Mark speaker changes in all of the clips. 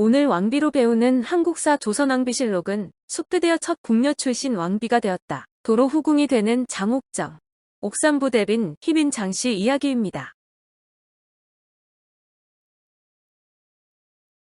Speaker 1: 오늘 왕비로 배우는 한국사 조선왕비실록은 숙대되어 첫 궁녀 출신 왕비가 되었다. 도로 후궁이 되는 장옥정, 옥산부 대빈 희빈 장씨 이야기입니다.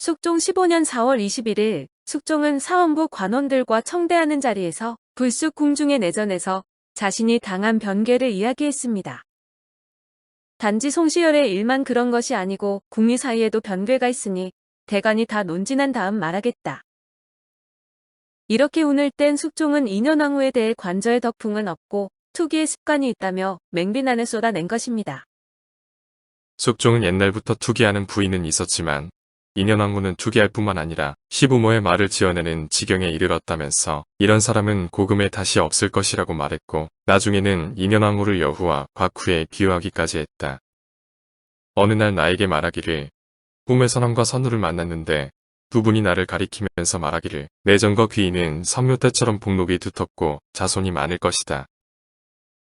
Speaker 1: 숙종 15년 4월 21일 숙종은 사원부 관원들과 청대하는 자리에서 불쑥 궁중의 내전에서 자신이 당한 변괴를 이야기했습니다. 단지 송시열의 일만 그런 것이 아니고 궁리 사이에도 변괴가 있으니 대간이 다 논진한 다음 말하겠다. 이렇게 운을 뗀 숙종은 인현왕후에 대해 관저의 덕풍은 없고 투기의 습관이 있다며 맹비난을 쏟아낸 것입니다.
Speaker 2: 숙종은 옛날부터 투기하는 부인은 있었지만 인현왕후는 투기할 뿐만 아니라 시부모의 말을 지어내는 지경에 이르렀다면서 이런 사람은 고금에 다시 없을 것이라고 말했고 나중에는 인현왕후를 여후와 곽후에 비유하기까지 했다. 어느 날 나에게 말하기를 꿈에서 남과 선우를 만났는데 두 분이 나를 가리키면서 말하기를 내 전과 귀인은 선묘 때처럼 복록이 두텁고 자손이 많을 것이다.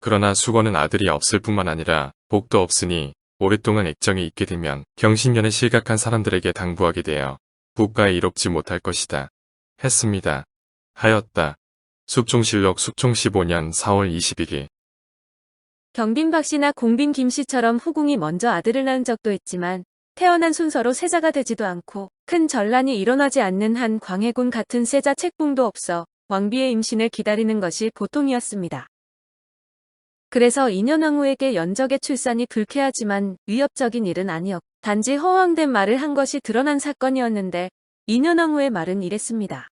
Speaker 2: 그러나 수건은 아들이 없을 뿐만 아니라 복도 없으니 오랫동안 액정이 있게 되면 경신년에 실각한 사람들에게 당부하게 되어 국가에 이롭지 못할 것이다. 했습니다. 하였다. 숙종실록 숙종 15년 4월 21일
Speaker 1: 경빈 박씨나 공빈 김씨처럼 후궁이 먼저 아들을 낳은 적도 있지만 태어난 순서로 세자가 되지도 않고 큰 전란이 일어나지 않는 한 광해군 같은 세자 책봉도 없어 왕비의 임신을 기다리는 것이 보통이었습니다. 그래서 인현왕후에게 연적의 출산이 불쾌하지만 위협적인 일은 아니었고 단지 허황된 말을 한 것이 드러난 사건이었는데 인현왕후의 말은 이랬습니다.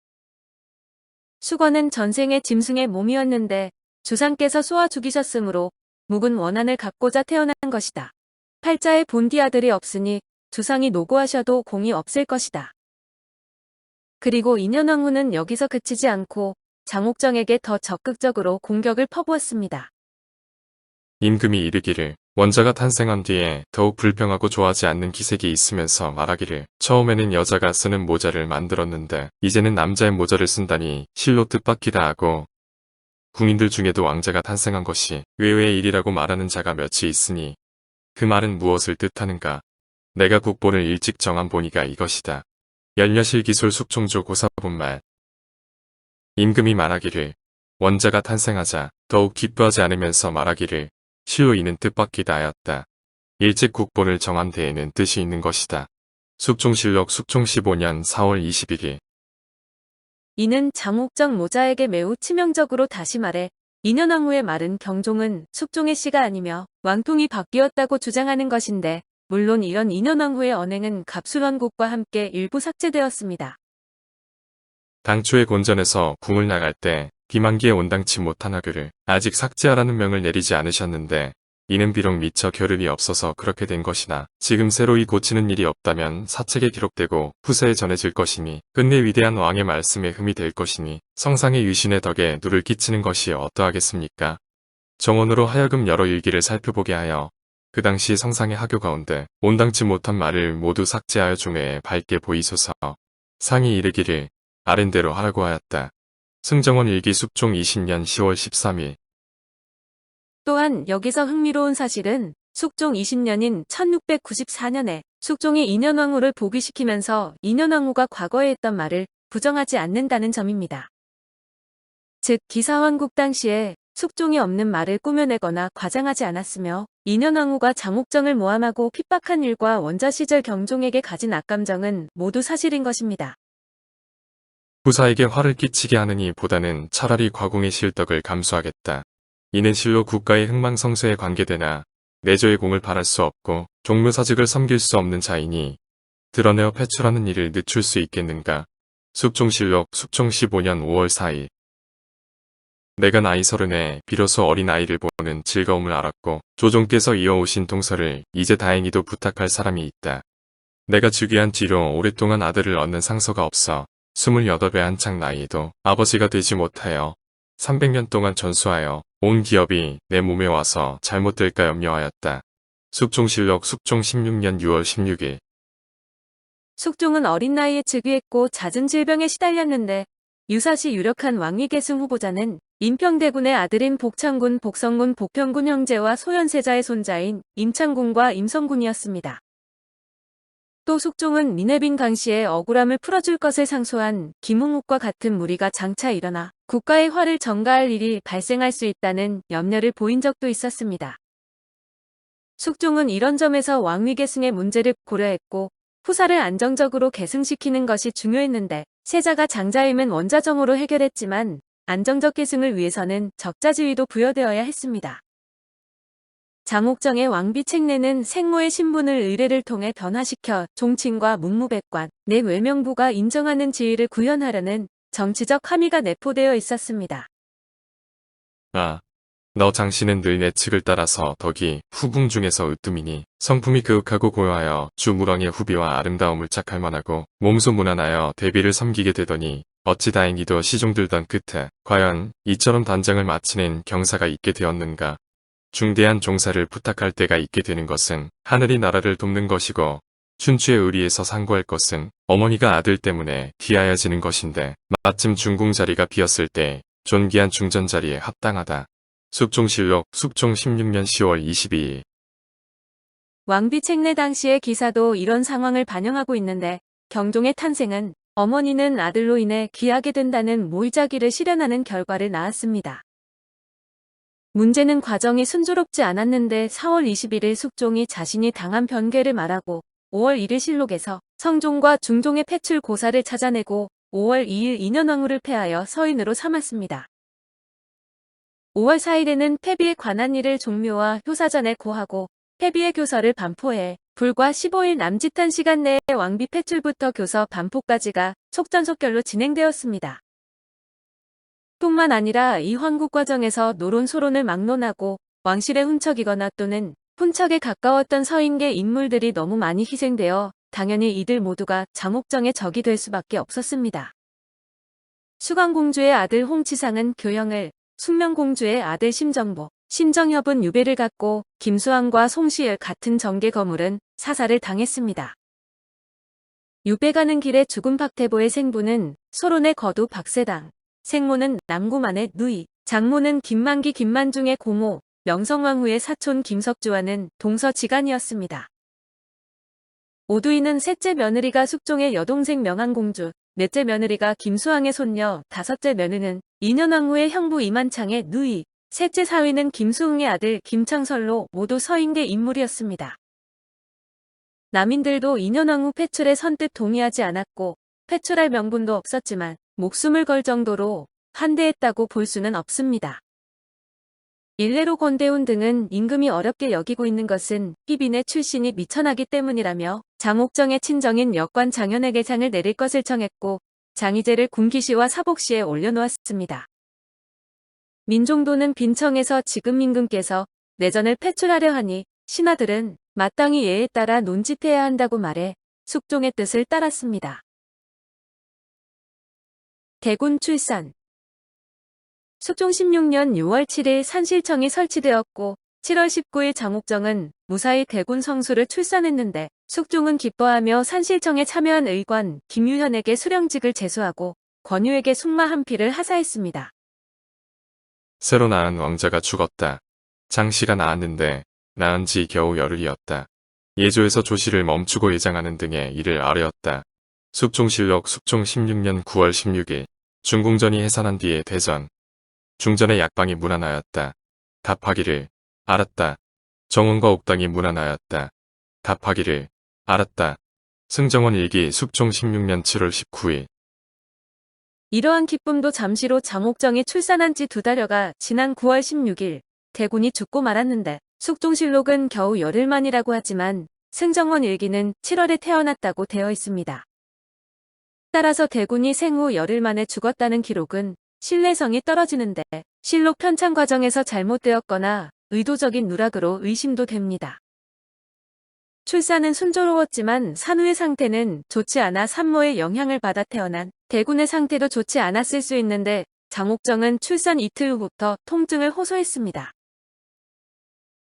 Speaker 1: 수건은 전생의 짐승의 몸이었는데 주상께서 쏘아 죽이셨으므로 묵은 원한을 갖고자 태어난 것이다. 팔자에 본디 아들이 없으니 주상이 노고하셔도 공이 없을 것이다. 그리고 인현왕후는 여기서 그치지 않고 장옥정에게 더 적극적으로 공격을 퍼부었습니다.
Speaker 2: 임금이 이르기를 원자가 탄생한 뒤에 더욱 불평하고 좋아하지 않는 기색이 있으면서 말하기를 처음에는 여자가 쓰는 모자를 만들었는데 이제는 남자의 모자를 쓴다니 실로 뜻밖이다 하고 궁인들 중에도 왕자가 탄생한 것이 외외의 일이라고 말하는 자가 몇이 있으니 그 말은 무엇을 뜻하는가? 내가 국본을 일찍 정한 보니가 이것이다. 열려실 기술 숙종조 고사본 말. 임금이 말하기를 원자가 탄생하자 더욱 기뻐하지 않으면서 말하기를 실로 이는 뜻밖이다 하였다. 일찍 국본을 정한 데에는 뜻이 있는 것이다. 숙종실록 숙종 15년 4월 21일
Speaker 1: 이는 장옥정 모자에게 매우 치명적으로 다시 말해 인현왕후의 말은 경종은 숙종의 씨가 아니며 왕통이 바뀌었다고 주장하는 것인데 물론 이런 인현왕후의 언행은 갑술왕국과 함께 일부 삭제되었습니다.
Speaker 2: 당초의 곤전에서 궁을 나갈 때 비만기에 온당치 못한 하교를 아직 삭제하라는 명을 내리지 않으셨는데 이는 비록 미처 겨를이 없어서 그렇게 된 것이나 지금 새로이 고치는 일이 없다면 사책에 기록되고 후세에 전해질 것이니 끝내 위대한 왕의 말씀에 흠이 될 것이니 성상의 유신의 덕에 누를 끼치는 것이 어떠하겠습니까? 정원으로 하여금 여러 일기를 살펴보게 하여 그 당시 성상의 하교 가운데 온당치 못한 말을 모두 삭제하여 종회에 밝게 보이소서. 상이 이르기를 아랜대로 하라고 하였다. 승정원 일기 숙종 20년 10월 13일
Speaker 1: 또한 여기서 흥미로운 사실은 숙종 20년인 1694년에 숙종이 인현왕후를 복위시키면서 인현왕후가 과거에 했던 말을 부정하지 않는다는 점입니다. 즉 기사왕국 당시에 숙종이 없는 말을 꾸며내거나 과장하지 않았으며 인현왕후가 장옥정을 모함하고 핍박한 일과 원자 시절 경종에게 가진 악감정은 모두 사실인 것입니다.
Speaker 2: 부사에게 화를 끼치게 하느니 보다는 차라리 과공의 실덕을 감수하겠다. 이는 실로 국가의 흥망성쇠에 관계되나 내조의 공을 바랄 수 없고 종묘사직을 섬길 수 없는 자이니 드러내어 패출하는 일을 늦출 수 있겠는가. 숙종실록 숙종 15년 5월 4일 내가 나이 30에 비로소 어린아이를 보는 즐거움을 알았고 조종께서 이어오신 동서를 이제 다행히도 부탁할 사람이 있다. 내가 즉위한 뒤로 오랫동안 아들을 얻는 상서가 없어 28의 한창 나이에도 아버지가 되지 못하여 300년 동안 전수하여 온 기업이 내 몸에 와서 잘못될까 염려하였다. 숙종실록 숙종 16년 6월 16일
Speaker 1: 숙종은 어린 나이에 즉위했고 잦은 질병에 시달렸는데 유사시 유력한 왕위 계승 후보자는 임평대군의 아들인 복창군, 복성군, 복평군 형제와 소현세자의 손자인 임창군과 임성군이었습니다. 또 숙종은 민해빈 강씨의 억울함을 풀어줄 것을 상소한 김웅욱과 같은 무리가 장차 일어나 국가의 화를 전가할 일이 발생할 수 있다는 염려를 보인 적도 있었습니다. 숙종은 이런 점에서 왕위 계승의 문제를 고려했고 후사를 안정적으로 계승시키는 것이 중요했는데 세자가 장자임은 원자정으로 해결했지만 안정적 계승을 위해서는 적자지위도 부여되어야 했습니다. 장옥정의 왕비 책내는 생모의 신분을 의례를 통해 변화시켜 종친과 문무백관, 내 외명부가 인정하는 지위를 구현하려는 정치적 함의가 내포되어 있었습니다.
Speaker 2: 아, 너 장씨는 늘 내 측을 따라서 덕이 후궁 중에서 으뜸이니 성품이 그윽하고 고요하여 주무렁의 후비와 아름다움을 착할 만하고 몸소 무난하여 대비를 섬기게 되더니 어찌 다행히도 시종들던 끝에 과연 이처럼 단장을 마치는 경사가 있게 되었는가. 중대한 종사를 부탁할 때가 있게 되는 것은 하늘이 나라를 돕는 것이고 춘추의 의리에서 상고할 것은 어머니가 아들 때문에 귀하여지는 것인데 마침 중궁 자리가 비었을 때 존귀한 중전 자리에 합당하다. 숙종실록 숙종 16년 10월 22일.
Speaker 1: 왕비 책내 당시의 기사도 이런 상황을 반영하고 있는데 경종의 탄생은 어머니는 아들로 인해 귀하게 된다는 모의자기를 실현하는 결과를 낳았습니다. 문제는 과정이 순조롭지 않았는데 4월 21일 숙종이 자신이 당한 변괴를 말하고 5월 1일 실록에서 성종과 중종의 패출 고사를 찾아내고 5월 2일 인현왕후를 폐하여 서인으로 삼았습니다. 5월 4일에는 폐비에 관한 일을 종묘와 효사전에 고하고 폐비의 교서를 반포해 불과 15일 남짓한 시간 내에 왕비 패출부터 교서 반포까지가 속전속결로 진행되었습니다. 뿐만 아니라 이 황국 과정에서 노론소론을 막론하고 왕실의 훈척이거나 또는 훈척에 가까웠던 서인계 인물들이 너무 많이 희생되어 당연히 이들 모두가 장옥정의 적이 될 수밖에 없었습니다. 수강공주의 아들 홍치상은 교영을, 숙명공주의 아들 심정보, 심정협은 유배를 갖고 김수환과 송시열 같은 정계 거물은 사살을 당했습니다. 유배 가는 길에 죽은 박태보의 생부는 소론의 거두 박세당, 생모는 남구만의 누이, 장모는 김만기 김만중의 고모, 명성왕후의 사촌 김석주와는 동서지간이었습니다. 오두이는 셋째 며느리가 숙종의 여동생 명안공주, 넷째 며느리가 김수왕의 손녀, 다섯째 며느는 인현왕후의 형부 이만창의 누이, 셋째 사위는 김수흥의 아들 김창설로 모두 서인계 인물이었습니다. 남인들도 인현왕후 패출에 선뜻 동의하지 않았고 패출할 명분도 없었지만 목숨을 걸 정도로 환대했다고 볼 수는 없습니다. 일례로 권대훈 등은 임금이 어렵게 여기고 있는 것은 희빈의 출신이 미천하기 때문이라며 장옥정의 친정인 역관 장현에게 상을 내릴 것을 청했고 장희제를 군기시와 사복시에 올려놓았습니다. 민종도는 빈청에서 지금 임금께서 내전을 패출하려 하니 신하들은 마땅히 예에 따라 논집해야 한다고 말해 숙종의 뜻을 따랐습니다. 대군 출산. 숙종 16년 6월 7일 산실청이 설치되었고 7월 19일 장옥정은 무사히 대군 성수를 출산했는데 숙종은 기뻐하며 산실청에 참여한 의관 김유현에게 수령직을 제수하고 권유에게 숙마 한 필을 하사했습니다.
Speaker 2: 새로 낳은 왕자가 죽었다. 장씨가 낳았는데 낳은 지 겨우 열흘이었다. 예조에서 조시를 멈추고 예장하는 등의 일을 아뢰었다. 숙종실록 숙종 16년 9월 16일 중궁전이 해산한 뒤에 대전. 중전의 약방이 무난하였다. 답하기를 알았다. 정원과 옥당이 무난하였다. 답하기를 알았다. 승정원 일기 숙종 16년 7월 19일.
Speaker 1: 이러한 기쁨도 잠시로 장옥정이 출산한 지 2달여가 지난 9월 16일 대군이 죽고 말았는데 숙종실록은 겨우 열흘 만이라고 하지만 승정원 일기는 7월에 태어났다고 되어 있습니다. 따라서 대군이 생후 열흘 만에 죽었다는 기록은 신뢰성이 떨어지는데 실록 편찬 과정에서 잘못되었거나 의도적인 누락으로 의심도 됩니다. 출산은 순조로웠지만 산후의 상태는 좋지 않아 산모의 영향을 받아 태어난 대군의 상태도 좋지 않았을 수 있는데 장옥정은 출산 이틀 후부터 통증을 호소했습니다.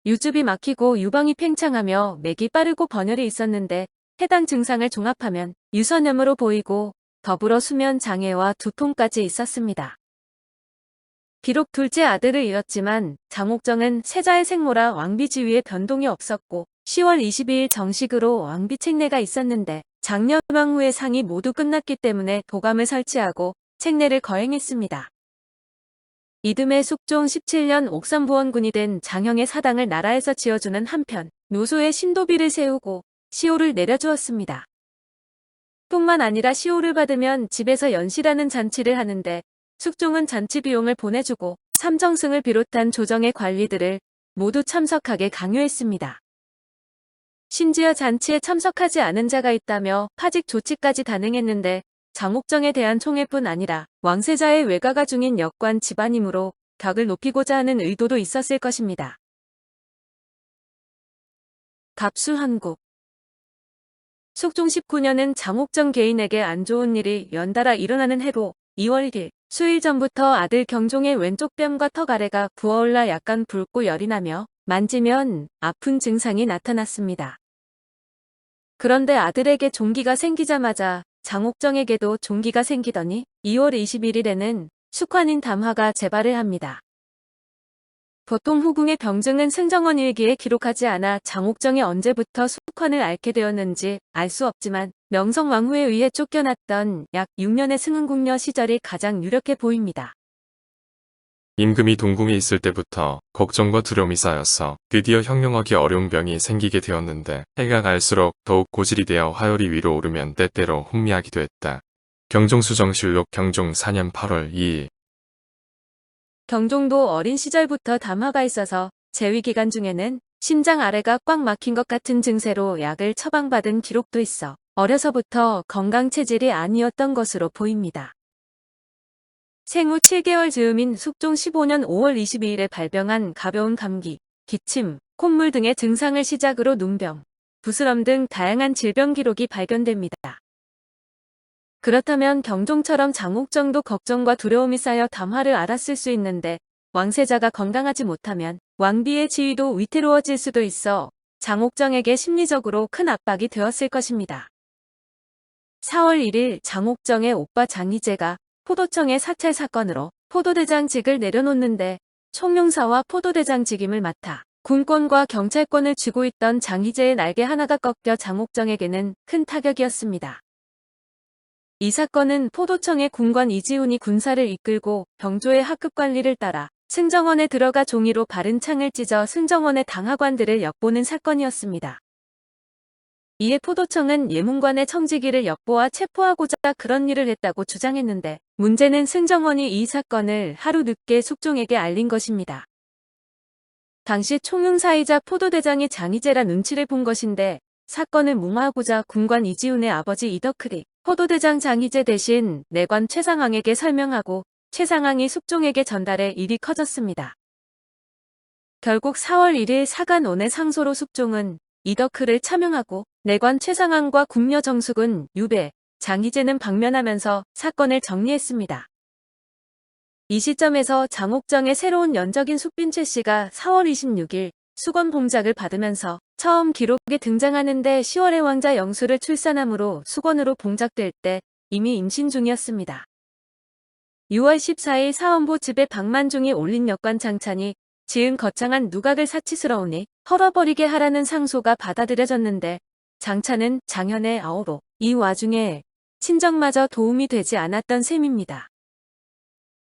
Speaker 1: 유즙이 막히고 유방이 팽창하며 맥이 빠르고 번열이 있었는데 해당 증상을 종합하면 유선염으로 보이고 더불어 수면 장애와 두통까지 있었습니다. 비록 둘째 아들을 잃었지만 장옥정은 세자의 생모라 왕비 지위에 변동이 없었고 10월 22일 정식으로 왕비 책례가 있었는데 장년 왕후의 상이 모두 끝났기 때문에 도감을 설치하고 책례를 거행했습니다. 이듬해 숙종 17년 옥산부원군이 된 장형의 사당을 나라에서 지어주는 한편 노소의 신도비를 세우고 시호를 내려주었습니다. 뿐만 아니라 시호를 받으면 집에서 연시라는 잔치를 하는데 숙종은 잔치 비용을 보내주고 삼정승을 비롯한 조정의 관리들을 모두 참석하게 강요했습니다. 심지어 잔치에 참석하지 않은 자가 있다며 파직 조치까지 단행했는데 장옥정에 대한 총애뿐 아니라 왕세자의 외가가 중인 역관 집안이므로 격을 높이고자 하는 의도도 있었을 것입니다. 갑수한국 숙종 19년은 장옥정 개인에게 안 좋은 일이 연달아 일어나는 해로 2월 1일 수일 전부터 아들 경종의 왼쪽 뺨과 턱 아래가 부어올라 약간 붉고 열이 나며 만지면 아픈 증상이 나타났습니다. 그런데 아들에게 종기가 생기자마자 장옥정에게도 종기가 생기더니 2월 21일에는 숙환인 담화가 재발을 합니다. 보통 후궁의 병증은 승정원 일기에 기록하지 않아 장옥정이 언제부터 숙환을 앓게 되었는지 알 수 없지만 명성왕후에 의해 쫓겨났던 약 6년의 승은궁녀 시절이 가장 유력해 보입니다.
Speaker 2: 임금이 동궁에 있을 때부터 걱정과 두려움이 쌓여서 드디어 형용하기 어려운 병이 생기게 되었는데 해가 갈수록 더욱 고질이 되어 화열이 위로 오르면 때때로 혼미하기도 했다. 경종수정실록 경종 4년 8월 2일
Speaker 1: 경종도 어린 시절부터 담화가 있어서 재위 기간 중에는 심장 아래가 꽉 막힌 것 같은 증세로 약을 처방받은 기록도 있어 어려서부터 건강 체질이 아니었던 것으로 보입니다. 생후 7개월 즈음인 숙종 15년 5월 22일에 발병한 가벼운 감기, 기침, 콧물 등의 증상을 시작으로 눈병, 부스럼 등 다양한 질병 기록이 발견됩니다. 그렇다면 경종처럼 장옥정도 걱정과 두려움이 쌓여 담화를 앓았을 수 있는데 왕세자가 건강하지 못하면 왕비의 지위도 위태로워질 수도 있어 장옥정에게 심리적으로 큰 압박이 되었을 것입니다. 4월 1일 장옥정의 오빠 장희재가 포도청의 사찰 사건으로 포도대장직을 내려놓는데 총용사와 포도대장직임을 맡아 군권과 경찰권을 쥐고 있던 장희재의 날개 하나가 꺾여 장옥정에게는 큰 타격이었습니다. 이 사건은 포도청의 군관 이지훈이 군사를 이끌고 병조의 하급 관리를 따라 승정원에 들어가 종이로 바른 창을 찢어 승정원의 당하관들을 엿보는 사건이었습니다. 이에 포도청은 예문관의 청지기를 엿보아 체포하고자 그런 일을 했다고 주장했는데 문제는 승정원이 이 사건을 하루 늦게 숙종에게 알린 것입니다. 당시 총용사이자 포도대장이 장희재라 눈치를 본 것인데 사건을 무마하고자 군관 이지훈의 아버지 이덕클이 포도대장 장희재 대신 내관 최상왕에게 설명하고 최상왕이 숙종에게 전달해 일이 커졌습니다. 결국 4월 1일 사간온의 상소로 숙종은 이덕클을 차명하고 내관 최상왕과 궁녀 정숙은 유배, 장희재는 방면하면서 사건을 정리했습니다. 이 시점에서 장옥정의 새로운 연적인 숙빈 최씨가 4월 26일 수건 봉작을 받으면서 처음 기록에 등장하는데 10월에 왕자 영수를 출산함으로 수건으로 봉작될 때 이미 임신 중이었습니다. 6월 14일 사원보 집에 박만중이 올린 역관 장찬이 지은 거창한 누각을 사치스러우니 헐어버리게 하라는 상소가 받아들여졌는데 장찬은 장현의 아우로 이 와중에 친정마저 도움이 되지 않았던 셈입니다.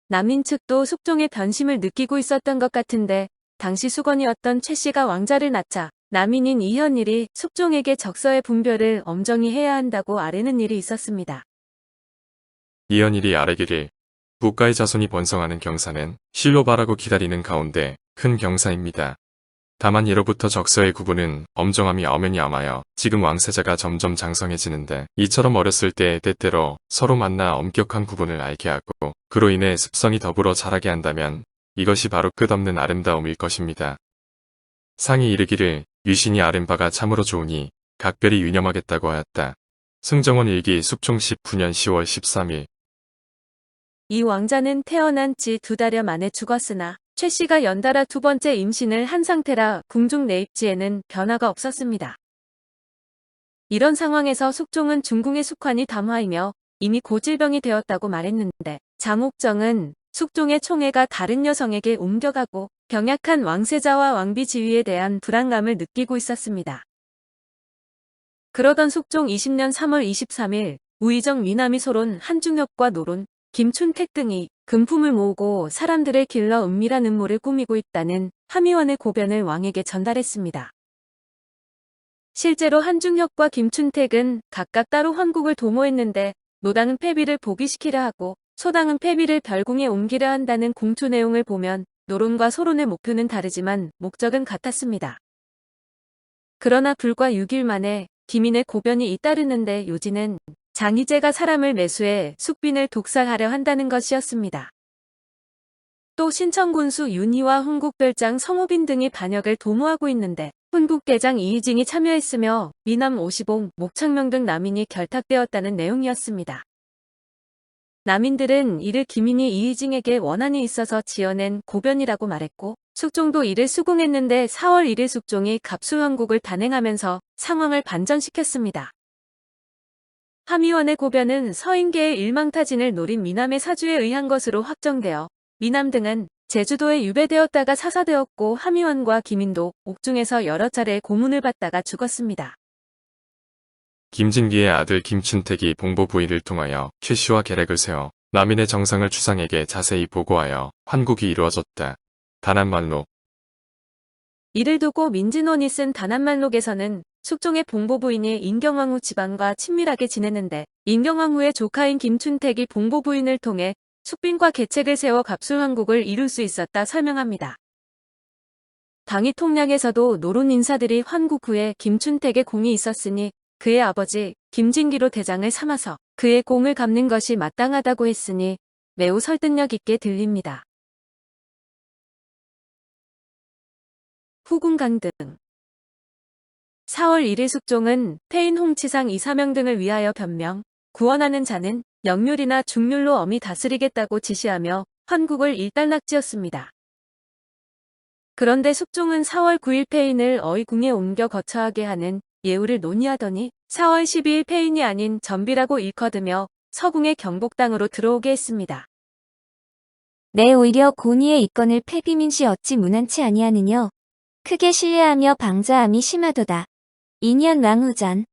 Speaker 1: 남인 측도 숙종의 변심을 느끼고 있었던 것 같은데 당시 수건이었던 최씨가 왕자를 낳자 남인인 이현일이 숙종에게 적서의 분별을 엄정히 해야 한다고 아뢰는 일이 있었습니다.
Speaker 2: 이현일이 아래기를 국가의 자손이 번성하는 경사는 실로 바라고 기다리는 가운데 큰 경사입니다. 다만 예로부터 적서의 구분은 엄정함이 엄연히 암하여 지금 왕세자가 점점 장성해지는데 이처럼 어렸을 때 때때로 서로 만나 엄격한 구분을 알게 하고 그로 인해 습성이 더불어 자라게 한다면 이것이 바로 끝없는 아름다움일 것입니다. 상이 이르기를 유신이 아른 바가 참으로 좋으니 각별히 유념하겠다고 하였다. 승정원 일기 숙종 19년 10월 13일
Speaker 1: 이 왕자는 태어난 지 2달여 만에 죽었으나 최씨가 연달아 두 번째 임신을 한 상태라 궁중 내입지에는 변화가 없었습니다. 이런 상황에서 숙종은 중궁의 숙환이 담화이며 이미 고질병이 되었다고 말했는데 장옥정은 숙종의 총애가 다른 여성에게 옮겨가고 병약한 왕세자와 왕비 지위에 대한 불안감을 느끼고 있었습니다. 그러던 숙종 20년 3월 23일 우의정 위남이 소론 한중엽과 노론, 김춘택 등이 금품을 모으고 사람들을 길러 은밀한 음모를 꾸미고 있다는 함의원의 고변을 왕에게 전달했습니다. 실제로 한중엽과 김춘택은 각각 따로 환국을 도모했는데 노당은 패비를 복위시키려 하고 소당은 패비를 별궁에 옮기려 한다는 공투 내용을 보면 노론과 소론의 목표는 다르지만 목적은 같았습니다. 그러나 불과 6일 만에 기민의 고변이 잇따르는데 요지는 장희재가 사람을 매수해 숙빈을 독살하려 한다는 것이었습니다. 또 신청군수 윤희와 훈국별장 성호빈 등이 반역을 도모하고 있는데 훈국대장 이의징이 참여했으며 미남 오시봉, 목창명 등 남인이 결탁되었다는 내용이었습니다. 남인들은 이를 기민이 이의징에게 원한이 있어서 지어낸 고변이라고 말했고 숙종도 이를 수긍했는데 4월 1일 숙종이 갑술왕국을 단행하면서 상황을 반전시켰습니다. 함의원의 고변은 서인계의 일망타진을 노린 미남의 사주에 의한 것으로 확정되어 미남 등은 제주도에 유배되었다가 사사되었고 함의원과 기민도 옥중에서 여러 차례 고문을 받다가 죽었습니다.
Speaker 2: 김진기의 아들 김춘택이 봉보 부인을 통하여 최씨와 계략을 세워 남인의 정상을 추상에게 자세히 보고하여 환국이 이루어졌다. 단한말록.
Speaker 1: 이를 두고 민진원이 쓴 단한말록에서는 숙종의 봉보 부인이 인경왕후 집안과 친밀하게 지냈는데 인경왕후의 조카인 김춘택이 봉보 부인을 통해 숙빈과 계책을 세워 갑술왕국을 이룰 수 있었다 설명합니다. 당의 통량에서도 노론 인사들이 환국 후에 김춘택의 공이 있었으니 그의 아버지 김진기로 대장을 삼아서 그의 공을 갚는 것이 마땅하다고 했으니 매우 설득력 있게 들립니다. 후궁 강등. 4월 1일 숙종은 폐인 홍치상 이사명 등을 위하여 변명, 구원하는 자는 영률이나 중률로 엄히 다스리겠다고 지시하며 환국을 일단락지었습니다. 그런데 숙종은 4월 9일 폐인을 어의궁에 옮겨 거처하게 하는 예우를 논의하더니 4월 12일 폐인이 아닌 전비라고 일커드며 서궁의 경복당으로 들어오게 했습니다.
Speaker 3: 내 오히려 고니의 이건을 패비민시 어찌 무난치 아니하느뇨. 크게 신뢰하며 방자함이 심하도다. 인현 왕후전.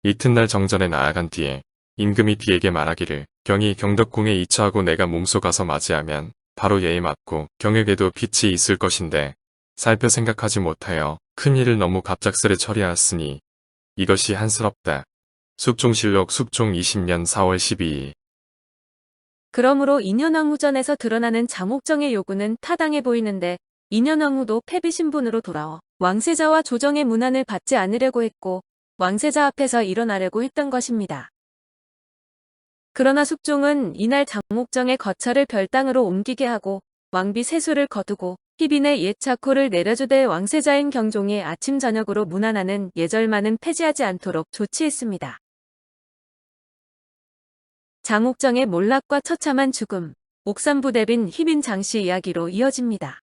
Speaker 2: 이튿날 정전에 나아간 뒤에 임금이 비에게 말하기를 경이 경덕궁에 이처하고 내가 몸소 가서 맞이하면 바로 예에 맞고 경에게도 빛이 있을 것인데 살펴 생각하지 못하여 큰일을 너무 갑작스레 처리하였으니 이것이 한스럽다. 숙종실록 숙종 20년 4월 12일.
Speaker 1: 그러므로 인현왕후전에서 드러나는 장옥정의 요구는 타당해 보이는데 인현왕후도 패비 신분으로 돌아와 왕세자와 조정의 문안을 받지 않으려고 했고 왕세자 앞에서 일어나려고 했던 것입니다. 그러나 숙종은 이날 장옥정의 거처를 별당으로 옮기게 하고 왕비 세수를 거두고 희빈의 옛 자코를 내려주되 왕세자인 경종이 아침 저녁으로 문안하는 예절만은 폐지하지 않도록 조치했습니다. 장옥정의 몰락과 처참한 죽음, 옥산부대빈 희빈 장씨 이야기로 이어집니다.